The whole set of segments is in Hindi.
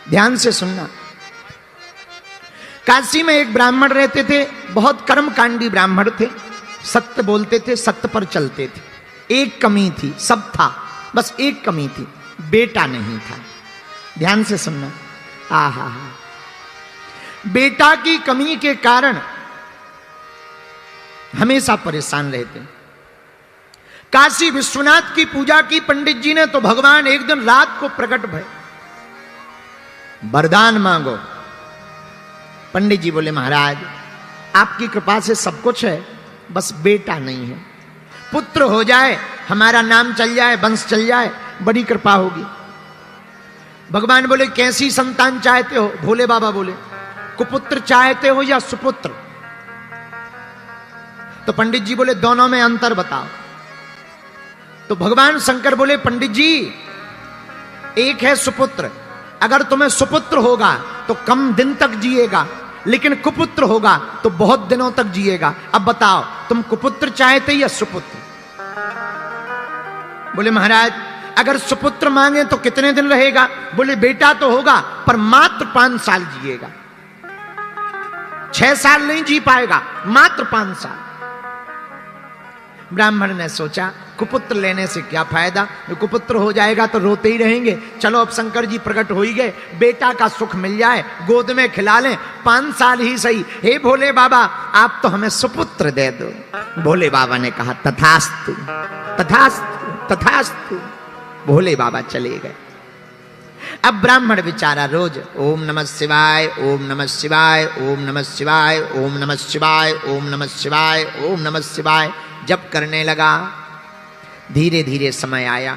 ध्यान से सुनना। काशी में एक ब्राह्मण रहते थे, बहुत कर्मकांडी ब्राह्मण थे, सत्य बोलते थे, सत्य पर चलते थे। एक कमी थी, सब था, बस एक कमी थी, बेटा नहीं था। ध्यान से सुनना। आहा, बेटा की कमी के कारण हमेशा परेशान रहते। काशी विश्वनाथ की पूजा की पंडित जी ने, तो भगवान एक दिन रात को प्रकट भय, वरदान मांगो। पंडित जी बोले महाराज आपकी कृपा से सब कुछ है, बस बेटा नहीं है, पुत्र हो जाए, हमारा नाम चल जाए, वंश चल जाए, बड़ी कृपा होगी। भगवान बोले कैसी संतान चाहते हो? भोले बाबा बोले कुपुत्र चाहते हो या सुपुत्र? तो पंडित जी बोले दोनों में अंतर बताओ। तो भगवान शंकर बोले पंडित जी एक है सुपुत्र, अगर तुम्हें सुपुत्र होगा तो कम दिन तक जिएगा, लेकिन कुपुत्र होगा तो बहुत दिनों तक जिएगा। अब बताओ तुम कुपुत्र चाहते या सुपुत्र? बोले महाराज अगर सुपुत्र मांगे तो कितने दिन रहेगा? बोले बेटा तो होगा पर मात्र 5 साल जिएगा, 6 साल नहीं जी पाएगा, मात्र 5 साल। ब्राह्मण ने सोचा कुपुत्र लेने से क्या फायदा, कुपुत्र हो जाएगा तो रोते ही रहेंगे, चलो अब शंकर जी प्रकट हो ही गए, बेटा का सुख मिल जाए, गोद में खिला लें, 5 साल ही सही। हे भोले बाबा आप तो हमें सुपुत्र दे दो। भोले बाबा ने कहा तथास्तु तथास्तु तथास्तु। भोले बाबा चले गए। अब ब्राह्मण बेचारा रोज ओम नमः शिवाय, ओम नमः शिवाय, ओम नमः शिवाय, ओम नमः शिवाय, ओम नमः शिवाय, ओम नमः शिवाय जप करने लगा। धीरे धीरे समय आया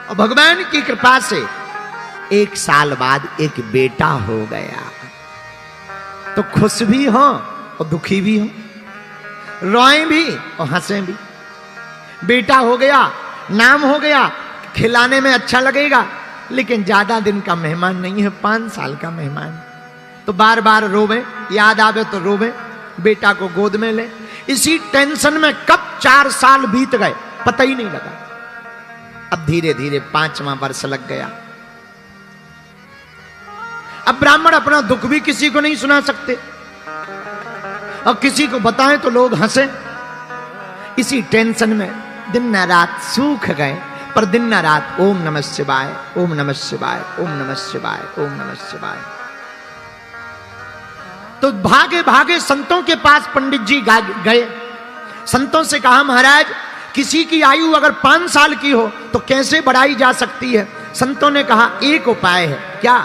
और भगवान की कृपा से 1 साल बाद एक बेटा हो गया। तो खुश भी हो और दुखी भी हो, रोए भी और हंसे भी। बेटा हो गया, नाम हो गया, खिलाने में अच्छा लगेगा, लेकिन ज्यादा दिन का मेहमान नहीं है, 5 साल का मेहमान। तो बार बार रोवे, याद आवे तो रोवे, बेटा को गोद में ले। इसी टेंशन में कब 4 साल बीत गए पता ही नहीं लगा। अब धीरे धीरे 5वां वर्ष लग गया। अब ब्राह्मण अपना दुख भी किसी को नहीं सुना सकते और किसी को बताएं तो लोग हंसे। इसी टेंशन में दिन न रात सूख गए, पर दिन न रात ओम नमः शिवाय, ओम नमः शिवाय, ओम नमः शिवाय, ओम नमः शिवाय। तो भागे भागे संतों के पास पंडित जी गए। संतों से कहा महाराज किसी की आयु अगर 5 साल की हो तो कैसे बढ़ाई जा सकती है? संतों ने कहा एक उपाय है। क्या?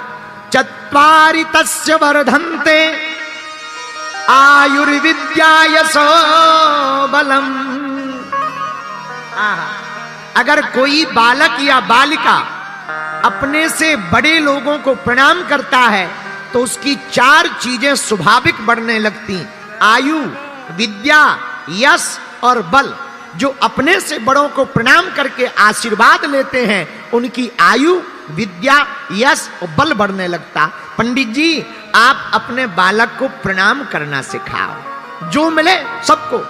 चत्वारि तस्य वर्धन्ते आयुर्विद्या यशो बलम। अगर कोई बालक या बालिका अपने से बड़े लोगों को प्रणाम करता है तो उसकी 4 चीजें स्वाभाविक बढ़ने लगती, आयु, विद्या, यश और बल। जो अपने से बड़ों को प्रणाम करके आशीर्वाद लेते हैं उनकी आयु, विद्या, यश और बल बढ़ने लगता। पंडित जी आप अपने बालक को प्रणाम करना सिखाओ, जो मिले सबको।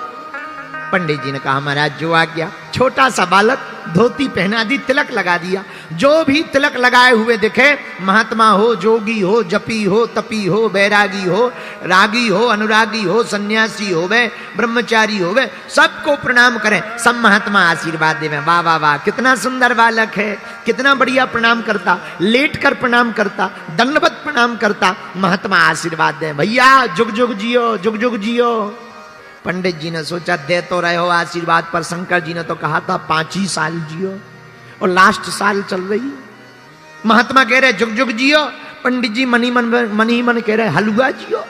पंडित जी ने कहा महाराज जो आ गया। छोटा सा बालक धोती पहना दी, तिलक लगा दिया। जो भी तिलक लगाए हुए दिखे, महात्मा हो, जोगी हो, जपी हो, तपी हो, बैरागी हो, रागी हो, अनुरागी हो, सन्यासी हो वे, ब्रह्मचारी हो वे, सबको प्रणाम करें। सब महात्मा आशीर्वाद देवे। वाह वाह वाह कितना सुंदर बालक है, कितना बढ़िया प्रणाम करता, लेट कर प्रणाम करता, दंडवत प्रणाम करता। महात्मा आशीर्वाद दे, भैया जुग जुग जियो, जुग जुग जियो। पंडित जी ने सोचा दे तो रहे हो आशीर्वाद, पर शंकर जी ने तो कहा था 5 ही साल जियो और लास्ट साल चल रही। महात्मा कह रहे जुग जुग जियो, पंडित जी मन ही मन कह रहे हलवा जियो,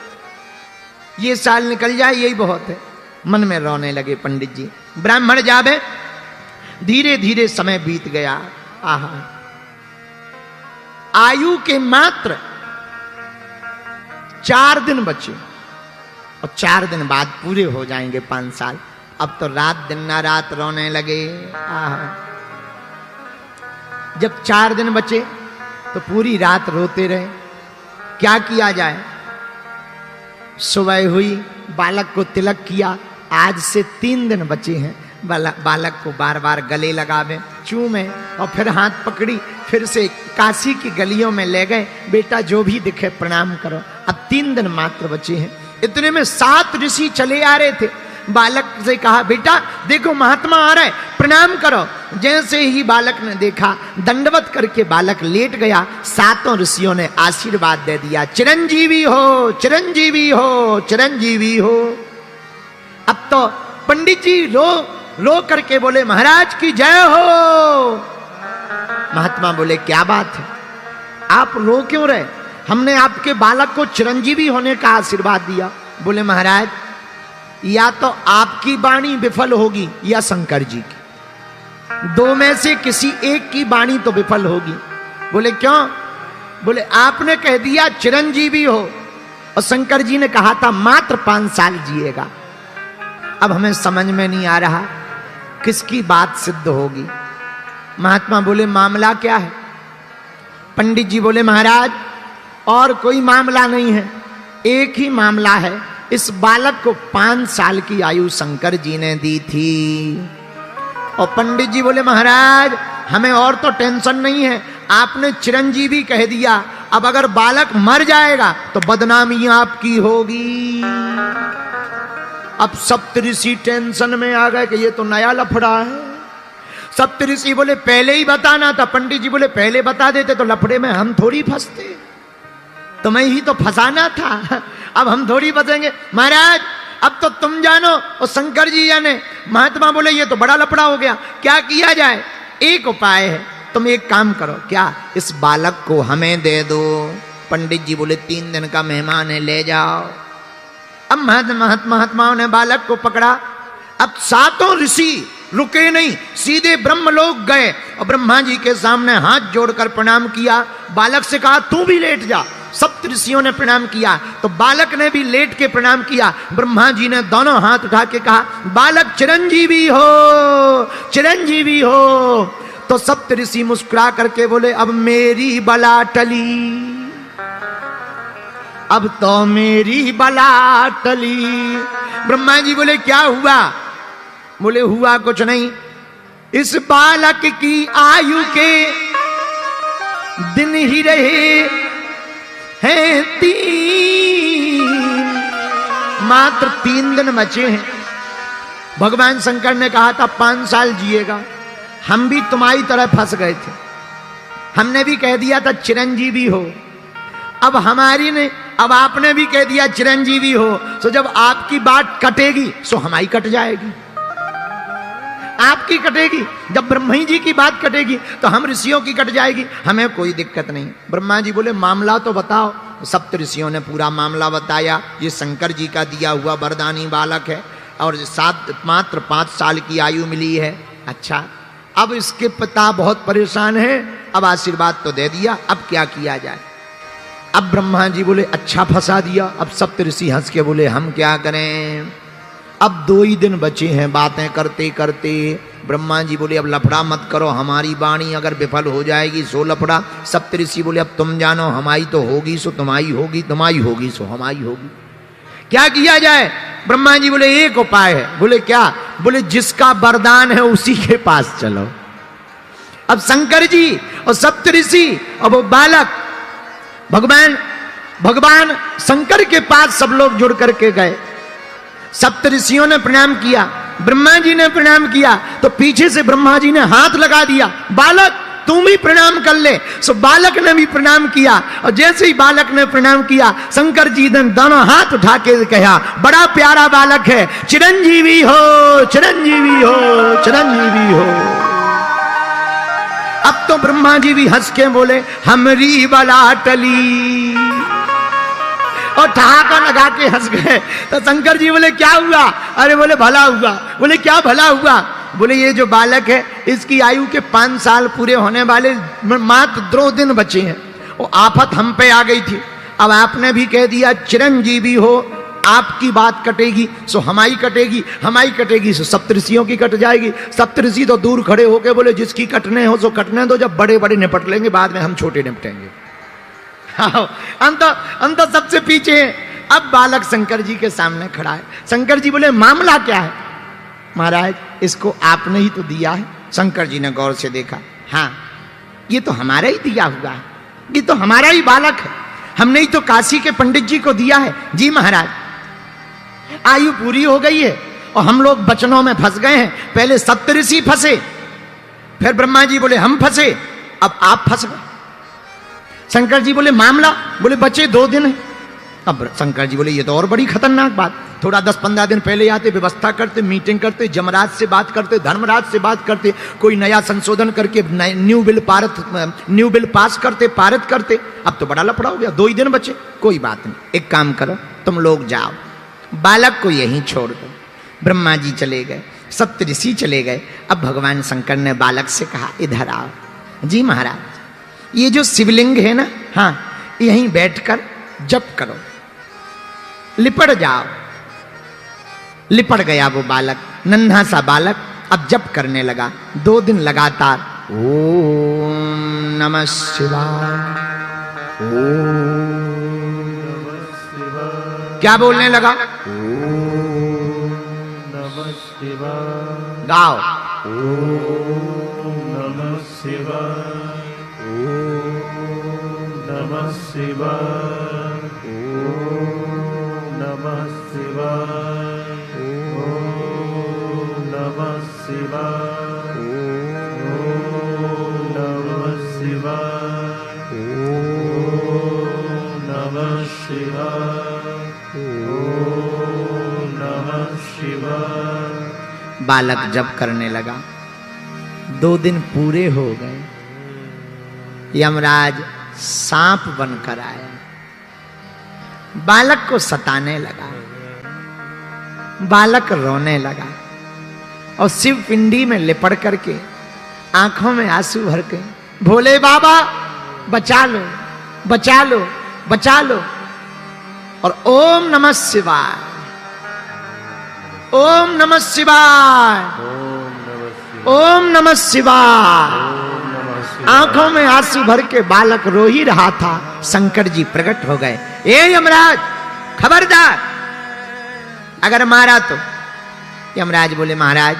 ये साल निकल जाए यही बहुत है। मन में रोने लगे पंडित जी। ब्राह्मण जावे, धीरे धीरे समय बीत गया। आहा, आयु के मात्र 4 दिन बचे और 4 दिन बाद पूरे हो जाएंगे 5 साल। अब तो रात दिन ना रात रोने लगे। जब 4 दिन बचे तो पूरी रात रोते रहे। क्या किया जाए? सुबह हुई, बालक को तिलक किया। आज से 3 दिन बचे हैं, बालक को बार बार गले लगावे, चूमे और फिर हाथ पकड़ी, फिर से काशी की गलियों में ले गए। बेटा जो भी दिखे प्रणाम करो। अब 3 दिन मात्र बचे हैं। इतने में 7 ऋषि चले आ रहे थे। बालक से कहा बेटा देखो महात्मा आ रहा है, प्रणाम करो। जैसे ही बालक ने देखा, दंडवत करके बालक लेट गया। 7 ऋषियों ने आशीर्वाद दे दिया, चिरंजीवी हो, चिरंजीवी हो, चिरंजीवी हो। अब तो पंडित जी रो करके बोले महाराज की जय हो। महात्मा बोले क्या बात है, आप रो क्यों रहे? हमने आपके बालक को चिरंजीवी होने का आशीर्वाद दिया। बोले महाराज या तो आपकी वाणी विफल होगी या शंकर जी की, 2 में से किसी एक की वाणी तो विफल होगी। बोले क्यों? बोले आपने कह दिया चिरंजीवी हो और शंकर जी ने कहा था मात्र 5 साल जिएगा। अब हमें समझ में नहीं आ रहा किसकी बात सिद्ध होगी। महात्मा बोले मामला क्या है? पंडित जी बोले महाराज और कोई मामला नहीं है, एक ही मामला है। इस बालक को 5 साल की आयु शंकर जी ने दी थी। और पंडित जी बोले महाराज हमें और तो टेंशन नहीं है, आपने चिरंजीवी कह दिया, अब अगर बालक मर जाएगा तो बदनामी आपकी होगी। अब सप्तऋषि टेंशन में आ गए कि ये तो नया लफड़ा है। सप्तऋषि बोले पहले ही बताना था। पंडित जी बोले पहले बता देते तो लफड़े में हम थोड़ी फंसते, तुम्हें ही तो फंसाना था, अब हम थोड़ी फंसेंगे। महाराज अब तो तुम जानो और शंकर जी जाने। महात्मा बोले ये तो बड़ा लफड़ा हो गया, क्या किया जाए? एक उपाय है, तुम एक काम करो। क्या? इस बालक को हमें दे दो। पंडित जी बोले 3 दिन का मेहमान है, ले जाओ। अब महात्माओं ने बालक को पकड़ा। अब 7 ऋषि रुके नहीं, सीधे ब्रह्मलोक गए और ब्रह्मा जी के सामने हाथ जोड़कर प्रणाम किया। बालक से कहा तू भी लेट जा। सप्त ऋषियों ने प्रणाम किया तो बालक ने भी लेट के प्रणाम किया। ब्रह्मा जी ने दोनों हाथ उठा के कहा बालक चिरंजीवी हो, चिरंजीवी हो। तो सप्त ऋषि मुस्कुरा करके बोले अब मेरी बला टली, अब तो मेरी बला टली। ब्रह्मा जी बोले क्या हुआ? बोले हुआ कुछ नहीं, इस बालक की आयु के दिन ही रहे हैं 3, मात्र 3 दिन बचे हैं। भगवान शंकर ने कहा था 5 साल जिएगा। हम भी तुम्हारी तरह फंस गए थे, हमने भी कह दिया था चिरंजीवी हो। अब अब आपने भी कह दिया चिरंजीवी हो, तो जब आपकी बात कटेगी सो हमारी कट जाएगी। आपकी कटेगी, जब ब्रह्मा जी की बात कटेगी तो हम ऋषियों की कट जाएगी, हमें कोई दिक्कत नहीं। ब्रह्मा जी बोले मामला तो बताओ। सप्त ऋषियों ने पूरा मामला बताया। ये शंकर जी का दिया हुआ वरदानी बालक है और मात्र 5 साल की आयु मिली है। अच्छा, अब इसके पिता बहुत परेशान है, अब आशीर्वाद तो दे दिया, अब क्या किया जाए? अब ब्रह्मा जी बोले अच्छा फंसा दिया। अब सप्त ऋषि हंस के बोले हम क्या करें, अब 2 ही दिन बचे हैं बातें करते करते। ब्रह्मा जी बोले अब लफड़ा मत करो, हमारी वाणी अगर विफल हो जाएगी सो लफड़ा। सप्त ऋषि बोले अब तुम जानो, हमारी तो होगी सो तुम्हारी होगी, तुम्हारी होगी सो हमारी होगी। क्या किया जाए? ब्रह्मा जी बोले एक उपाय है। बोले क्या? बोले जिसका वरदान है उसी के पास चलो। अब शंकर जी और सप्त ऋषि और वो बालक भगवान शंकर के पास सब लोग जुड़ करके गए। सप्त ऋषियों ने प्रणाम किया, ब्रह्मा जी ने प्रणाम किया, तो पीछे से ब्रह्मा जी ने हाथ लगा दिया, बालक तू भी प्रणाम कर ले। सो बालक ने भी प्रणाम किया और जैसे ही बालक ने प्रणाम किया शंकर जी ने दोनों हाथ उठा के कहा बड़ा प्यारा बालक है, चिरंजीवी हो, चिरंजीवी हो, चिरंजीवी हो। अब तो ब्रह्मा जी भी हंस के बोले हमरी बला टली और ठहाका लगा के हंस गए। तो शंकर जी बोले क्या हुआ? अरे बोले भला हुआ। बोले क्या भला हुआ? बोले ये जो बालक है इसकी आयु के 5 साल पूरे होने वाले मात्र 2 दिन बचे हैं, वो आफत हम पे आ गई थी। अब आपने भी कह दिया चिरंजीवी हो, आपकी बात कटेगी सो हमारी कटेगी, हमारी कटेगी सो सप्तऋषियों की कट जाएगी। सप्तऋषि तो दूर खड़े होके बोले जिसकी कटने हो सो कटने दो, जब बड़े बड़े निपट लेंगे बाद में हम छोटे निपटेंगे। अंत सबसे पीछे है। अब बालक शंकर जी के सामने खड़ा है। शंकर जी बोले मामला क्या है? महाराज इसको आपने ही तो दिया है। शंकर जी ने गौर से देखा, हाँ ये तो हमारा ही दिया हुआ है, ये तो हमारा ही बालक है, हमने ही तो काशी के पंडित जी को दिया है। जी महाराज, आयु पूरी हो गई है और हम लोग बचनों में फंस गए हैं। पहले सप्तऋषि फंसे, फिर ब्रह्मा जी बोले हम फंसे, अब आप फंस गए। शंकर जी बोले मामला, बोले बचे 2 दिन है। अब शंकर जी बोले ये तो और बड़ी खतरनाक बात, थोड़ा 10-15 दिन पहले आते, व्यवस्था करते, मीटिंग करते, जमराज से बात करते, धर्मराज से बात करते, कोई नया संशोधन करके न्यू बिल पास करते, पारित करते। अब तो बड़ा लफड़ा हो गया, 2 ही दिन बचे। कोई बात नहीं, एक काम करो, तुम लोग जाओ, बालक को यहीं छोड़ दो। ब्रह्मा जी चले गए, सप्तऋषि चले गए। अब भगवान शंकर ने बालक से कहा इधर आओ। जी महाराज, ये जो शिवलिंग है ना, हाँ यहीं बैठकर जप करो, लिपट जाओ। लिपट गया वो बालक, नन्हा सा बालक, अब जप करने लगा। 2 दिन लगातार ओम नमः शिवाय, ओम नमः शिवाय, क्या बोलने लगा? ओम नमः शिवाय। गाओ, ओम नमः शिवाय, ओम नमः शिवाय, ओम नमः शिवाय, ओम नमः शिवाय, ओम नमः शिवाय, ओम नमः शिवाय, ओम नमः शिवाय। बालक जप करने लगा। 2 दिन पूरे हो गए। यमराज सांप बनकर आया, बालक को सताने लगा। बालक रोने लगा और शिव पिंडी में लिपट करके आंखों में आंसू भर के, भोले बाबा बचा लो, बचा लो, बचा लो। और ओम नमः शिवाय, ओम नमः शिवाय, ओम नमः शिवाय। आंखों में आंसू भर के बालक रो ही रहा था। शंकर जी प्रकट हो गए। ए यमराज, खबरदार, अगर मारा तो। यमराज बोले महाराज,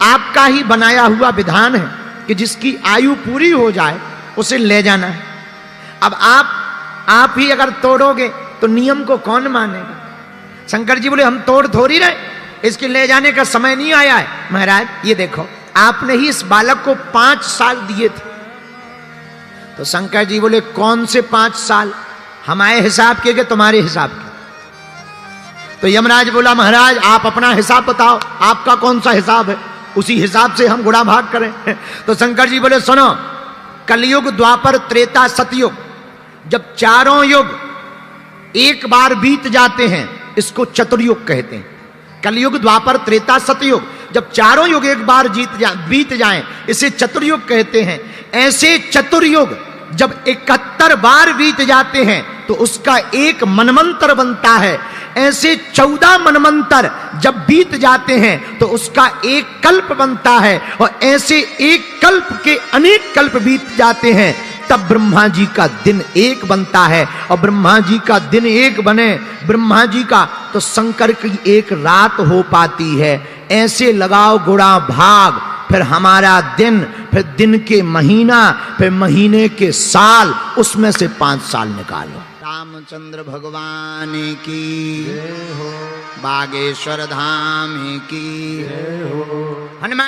आपका ही बनाया हुआ विधान है कि जिसकी आयु पूरी हो जाए उसे ले जाना है। अब आप ही अगर तोड़ोगे तो नियम को कौन मानेगा? शंकर जी बोले हम तोड़ थोड़ी रहे, इसके ले जाने का समय नहीं आया है। महाराज ये देखो, आपने ही इस बालक को 5 साल दिए थे। तो शंकर जी बोले कौन से 5 साल? हमारे हिसाब के तुम्हारे हिसाब के? तो यमराज बोला महाराज आप अपना हिसाब बताओ, आपका कौन सा हिसाब है, उसी हिसाब से हम गुणा भाग करें। तो शंकर जी बोले सुनो, कलयुग, द्वापर, त्रेता, सतयुग, जब चारों युग एक बार बीत जाते हैं इसको चतुर्युग कहते हैं। कलयुग, द्वापर, त्रेता, सतयुग, जब चारों युग एक बार बीत जाएं इसे चतुर्युग कहते हैं। ऐसे चतुर्युग जब 71 बार बीत जाते हैं तो उसका एक मनमंत्र बनता है। ऐसे 14 मनमंत्र जब बीत जाते हैं तो उसका एक कल्प बनता है। और ऐसे एक कल्प के अनेक कल्प बीत जाते हैं तब ब्रह्मा जी का दिन एक बनता है। और ब्रह्मा जी का दिन एक बने ब्रह्मा जी का, तो शंकर की एक रात हो पाती है। ऐसे लगाओ गुणा भाग, फिर हमारा दिन, फिर दिन के महीना, फिर महीने के साल, उसमें से 5 साल निकालो। रामचंद्र भगवान की जय हो, बागेश्वर धाम की जय हो। हनुमान